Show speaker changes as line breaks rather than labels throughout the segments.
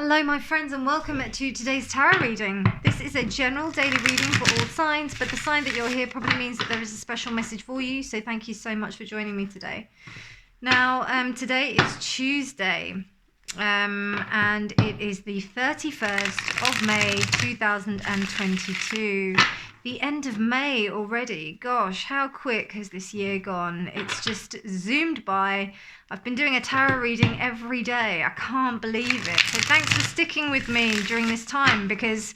Hello my friends and welcome to today's tarot reading. This is a general daily reading for all signs, but the sign that you're here probably means that there is a special message for you, so thank you so much for joining me today. Now, today is Tuesday, and it is the 31st of May 2022. The end of May already. Gosh, how quick has this year gone? It's just zoomed by. I've been doing a tarot reading every day. I can't believe it. So thanks for sticking with me during this time, because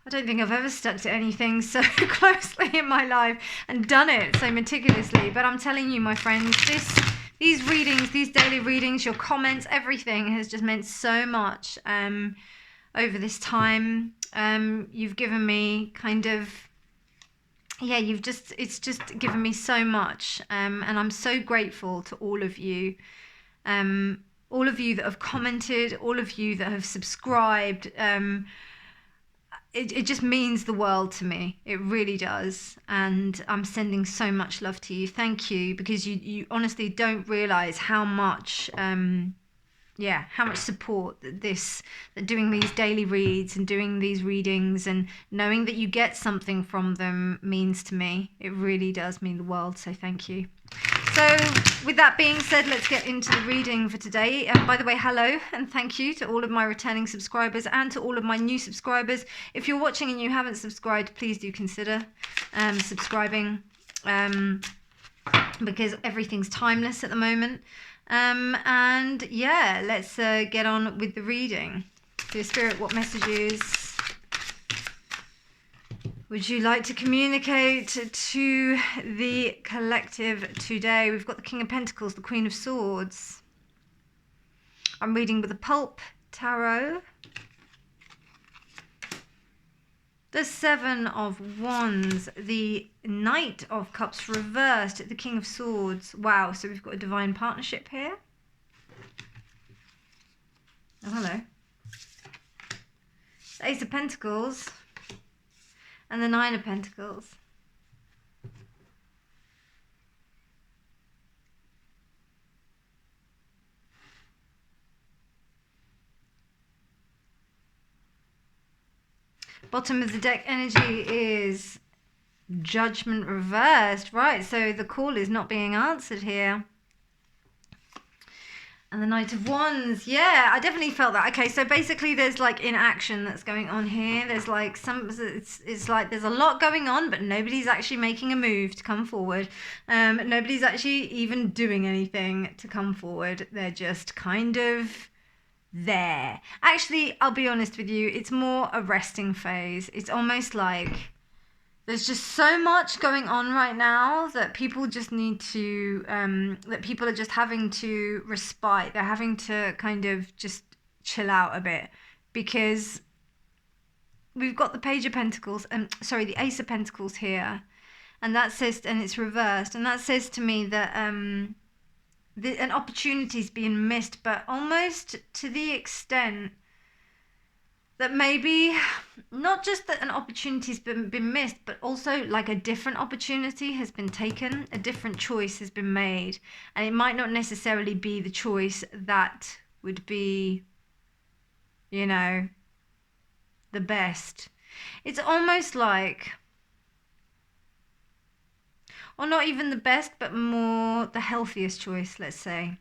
I don't think I've ever stuck to anything so closely in my life and done it so meticulously. But I'm telling you, my friends, these readings, these daily readings, your comments, everything has just meant so much over this time. You've given me kind of, it's just given me so much, and I'm so grateful to all of you that have commented, all of you that have subscribed. It just means the world to me. It really does. And I'm sending so much love to you. Thank you, because you honestly don't realize how much how much support that doing these daily reads and doing these readings and knowing that you get something from them means to me. It really does mean the world, so thank you. So with that being said, let's get into the reading for today. And by the way, hello and thank you to all of my returning subscribers and to all of my new subscribers. If you're watching and you haven't subscribed, please do consider subscribing, because everything's timeless at the moment. And yeah, let's get on with the reading. Dear Spirit, what messages would you like to communicate to the collective today? We've got the King of Pentacles, the Queen of Swords. I'm reading with the Pulp Tarot. The Seven of Wands, the Knight of Cups reversed, the King of Swords. Wow, so we've got a divine partnership here. Oh, hello. The Ace of Pentacles and the Nine of Pentacles. Bottom of the deck energy is Judgment reversed. Right, so the call is not being answered here. And the Knight of Wands. Yeah, I definitely felt that. Okay, so basically there's like inaction that's going on here. There's like it's like there's a lot going on, but nobody's actually making a move to come forward. Nobody's actually even doing anything to come forward. They're just kind of there. Actually, I'll be honest with you, it's more a resting phase. It's almost like there's just so much going on right now that people just need to, that people are just having to respite. They're having to kind of just chill out a bit, because we've got the Page of Pentacles, the Ace of Pentacles here, and that says, and it's reversed, and that says to me that an opportunity's being missed, but almost to the extent that maybe not just that an opportunity's been missed, but also like a different opportunity has been taken, a different choice has been made, and it might not necessarily be the choice that would be, you know, the best. It's almost like, or not even the best, but more the healthiest choice, let's say.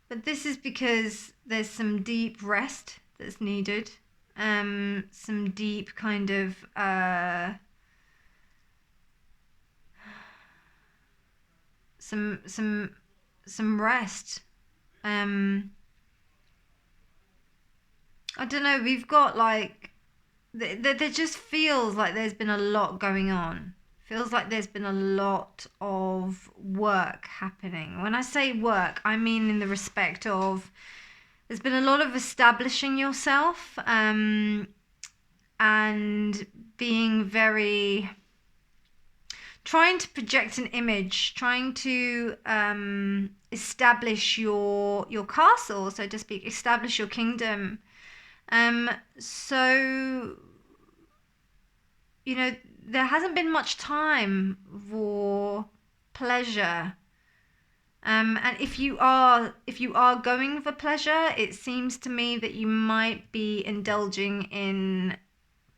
But this is because there's some deep rest that's needed, some deep kind of some rest. I don't know, we've got like there just feels like there's been a lot going on. Feels like there's been a lot of work happening. When I say work, I mean in the respect of there's been a lot of establishing yourself, and being very, trying to project an image, trying to establish your castle, so to speak, establish your kingdom. So, you know, there hasn't been much time for pleasure And if you are going for pleasure, it seems to me that you might be indulging in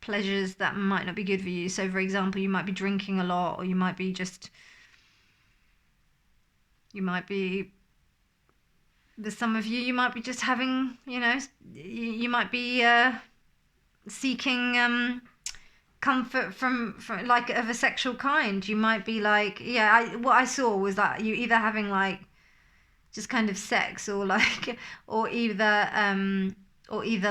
pleasures that might not be good for you. So for example, you might be drinking a lot, or you might be there's some of you might be just having, you might be seeking comfort from like of a sexual kind. You might be like, what I saw was that you either having like just kind of sex, or like or either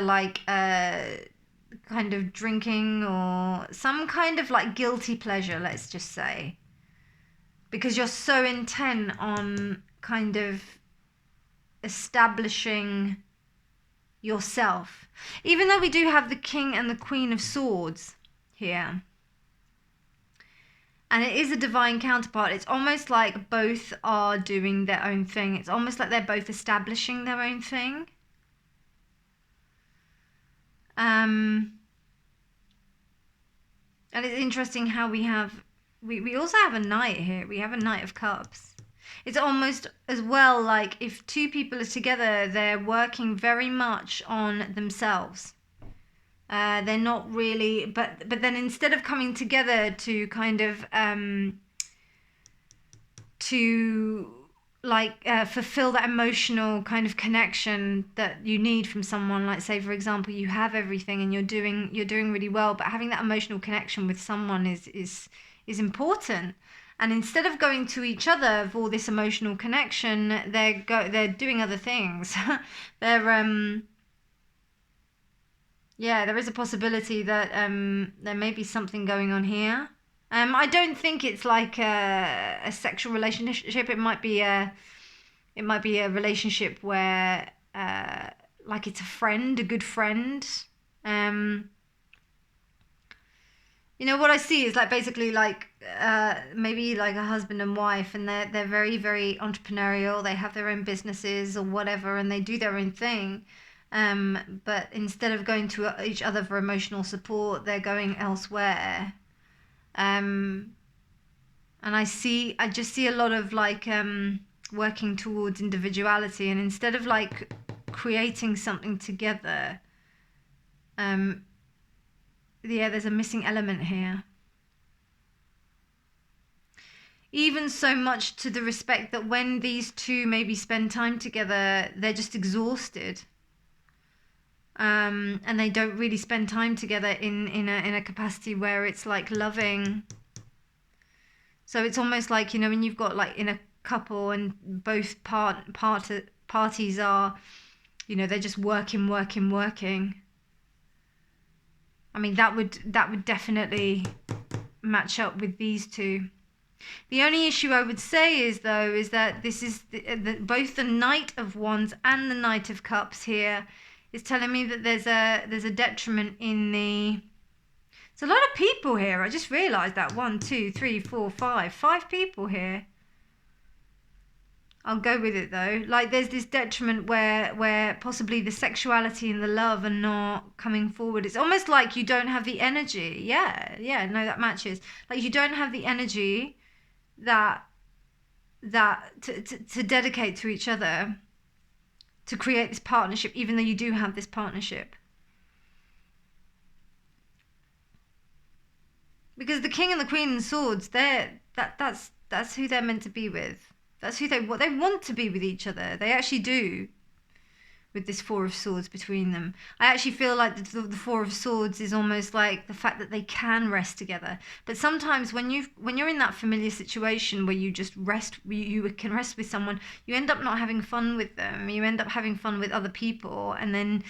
like kind of drinking, or some kind of like guilty pleasure, let's just say, because you're so intent on kind of establishing yourself. Even though we do have the King and the Queen of Swords here, and it is a divine counterpart, it's almost like both are doing their own thing. It's almost like they're both establishing their own thing. And it's interesting how we also have a Knight here. We have a Knight of Cups. It's almost as well like if two people are together, they're working very much on themselves. They're not really, but then instead of coming together to kind of to like fulfill that emotional kind of connection that you need from someone, like say for example you have everything and you're doing really well, but having that emotional connection with someone is important. And instead of going to each other for this emotional connection, they're doing other things. They're there is a possibility that there may be something going on here. I don't think it's like a sexual relationship. It might be a relationship where like it's a good friend. What I see is like basically like maybe like a husband and wife, and they're very, very entrepreneurial. They have their own businesses or whatever, and they do their own thing. But instead of going to each other for emotional support, they're going elsewhere. And I just see a lot of like working towards individuality, and instead of like creating something together, there's a missing element here. Even so much to the respect that when these two maybe spend time together, they're just exhausted. And they don't really spend time together in a capacity where it's like loving. So it's almost like, when you've got like in a couple and both parties are, they're just working. I mean, that would definitely match up with these two. The only issue I would say is that this is both the Knight of Wands and the Knight of Cups here is telling me that there's a detriment in the. It's a lot of people here. I just realised that 1, 2, 3, 4, 5 people here. I'll go with it though. Like there's this detriment where possibly the sexuality and the love are not coming forward. It's almost like you don't have the energy. Yeah, no, that matches. Like you don't have the energy that to dedicate to each other, to create this partnership, even though you do have this partnership. Because the King and the Queen of Swords, that's who they're meant to be with. That's what they want to be with each other. They actually do. With this Four of Swords between them, I actually feel like the Four of Swords is almost like the fact that they can rest together. But sometimes when you're in that familiar situation where you just rest, you can rest with someone, you end up not having fun with them. You end up having fun with other people, and then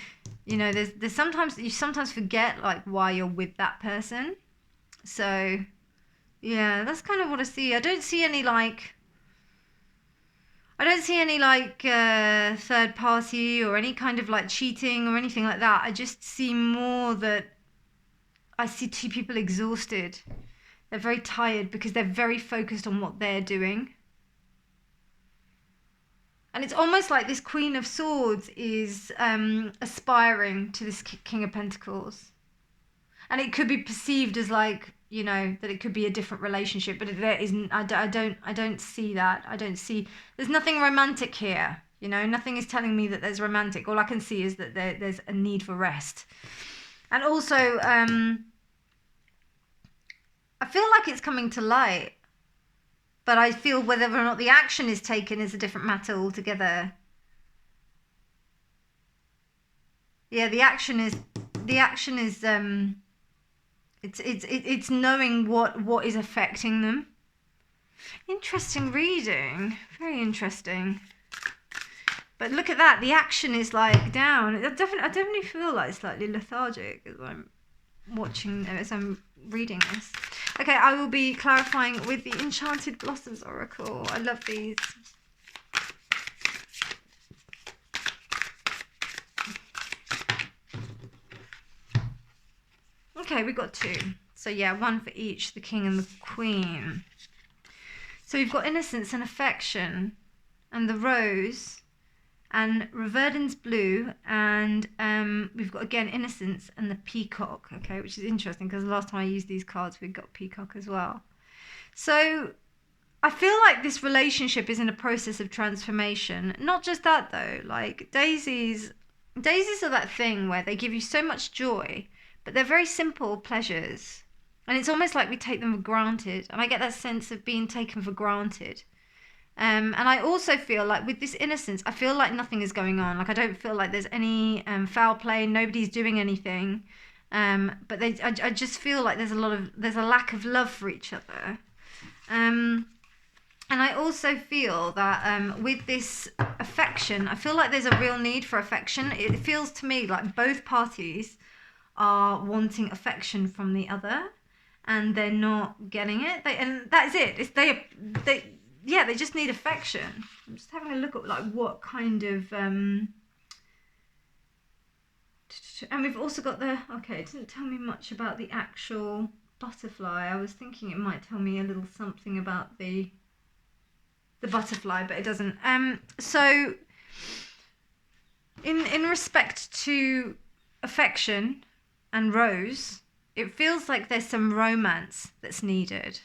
there's sometimes you forget like why you're with that person. So yeah, that's kind of what I see. I don't see any third party or any kind of like cheating or anything like that. I just see more that I see two people exhausted. They're very tired because they're very focused on what they're doing. And it's almost like this Queen of Swords is aspiring to this King of Pentacles. And it could be perceived as like you know, that it could be a different relationship, but there isn't. I don't see that. There's nothing romantic here. You know, nothing is telling me that there's romantic. All I can see is that there's a need for rest. And also, I feel like it's coming to light, but I feel whether or not the action is taken is a different matter altogether. Yeah, the action is it's knowing what is affecting them. Interesting reading, very interesting. But look at that, the action is like down. I definitely feel like slightly lethargic as I'm reading this. Okay, I will be clarifying with the Enchanted Blossoms Oracle. I love these. Okay, we got two. So yeah, one for each, the King and the Queen. So we've got innocence and affection, and the rose, and Reverdin's blue, and we've got again innocence and the peacock. Okay, which is interesting because the last time I used these cards, we got peacock as well. So I feel like this relationship is in a process of transformation. Not just that though, like daisies are that thing where they give you so much joy, but they're very simple pleasures. And it's almost like we take them for granted. And I get that sense of being taken for granted. And I also feel like with this innocence, I feel like nothing is going on. Like I don't feel like there's any foul play. Nobody's doing anything. But I just feel like there's a lack of love for each other. And I also feel that with this affection, I feel like there's a real need for affection. It feels to me like both parties are wanting affection from the other, and they're not getting it. And that's it. They just need affection. I'm just having a look at like what kind of and we've also got it didn't tell me much about the actual butterfly. I was thinking it might tell me a little something about the butterfly, but it doesn't. So in respect to affection and rose, it feels like there's some romance that's needed.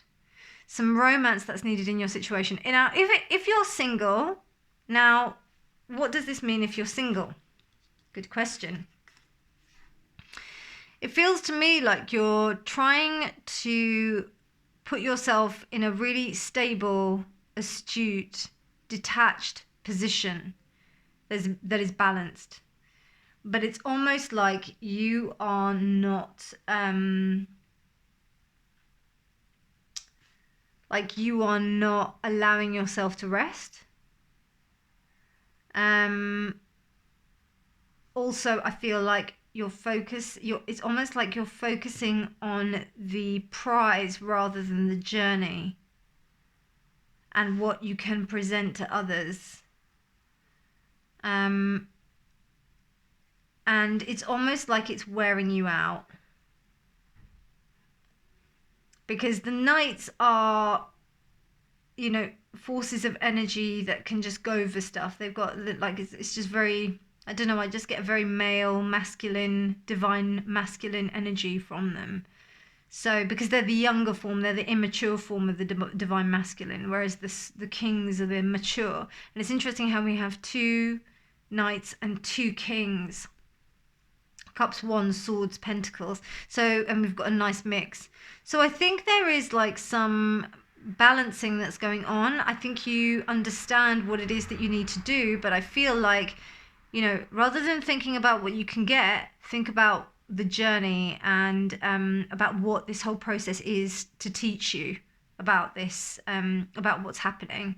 Some romance that's needed in your situation. Now, if you're single, now, what does this mean if you're single? Good question. It feels to me like you're trying to put yourself in a really stable, astute, detached position that is balanced. But it's almost like you are not allowing yourself to rest. Also, I feel like it's almost like you're focusing on the prize rather than the journey and what you can present to others. And it's almost like it's wearing you out. Because the knights are, you know, forces of energy that can just go for stuff. They've got, like, it's just very, I don't know, I just get a very male, masculine, divine masculine energy from them. So, because they're the younger form, they're the immature form of the divine masculine, whereas the kings are the mature. And it's interesting how we have two knights and two kings. Cups, wands, swords, pentacles. So, and we've got a nice mix. So I think there is like some balancing that's going on. I think you understand what it is that you need to do, but I feel like, you know, rather than thinking about what you can get, think about the journey and about what this whole process is to teach you about this, about what's happening.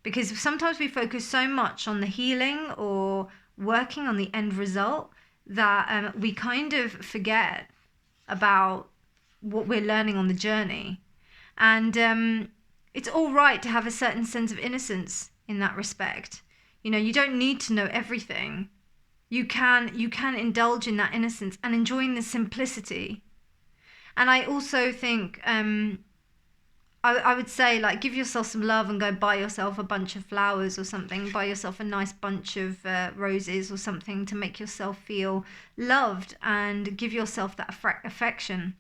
Because sometimes we focus so much on the healing or working on the end result that we kind of forget about what we're learning on the journey. And it's all right to have a certain sense of innocence in that respect. You know, you don't need to know everything. You can indulge in that innocence and enjoying the simplicity. And I also think I would say, like, give yourself some love and go buy yourself a bunch of flowers or something. Buy yourself a nice bunch of roses or something to make yourself feel loved and give yourself that affection.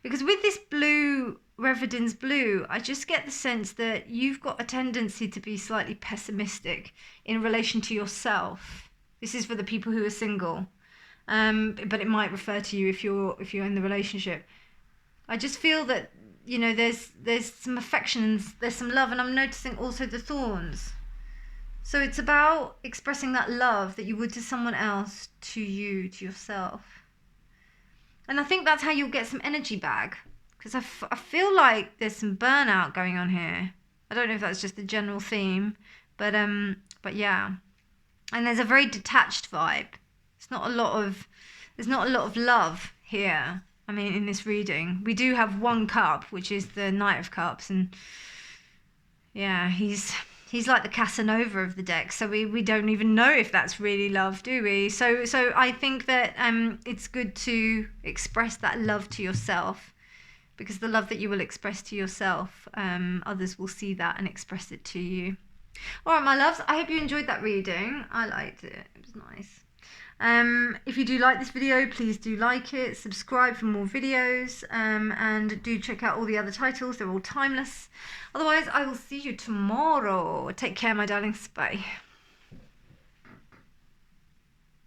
Because with this blue, Reverend's blue, I just get the sense that you've got a tendency to be slightly pessimistic in relation to yourself. This is for the people who are single, but it might refer to you if you're in the relationship. I just feel that, you know, there's some affections, there's some love, and I'm noticing also the thorns. So it's about expressing that love that you would to someone else, to you, to yourself. And I think that's how you'll get some energy back. Because I feel like there's some burnout going on here. I don't know if that's just the general theme, but yeah. And there's a very detached vibe. There's not a lot of love here. I mean, in this reading, we do have one cup, which is the Knight of Cups, and yeah, he's like the Casanova of the deck. So we don't even know if that's really love, do we? So I think that it's good to express that love to yourself, because the love that you will express to yourself, others will see that and express it to you. All right, my loves, I hope you enjoyed that reading. I liked it. It was nice. If you do like this video, please do like it, subscribe for more videos, and do check out all the other titles. They're all timeless. Otherwise, I will see you tomorrow. Take care, my darlings. Bye.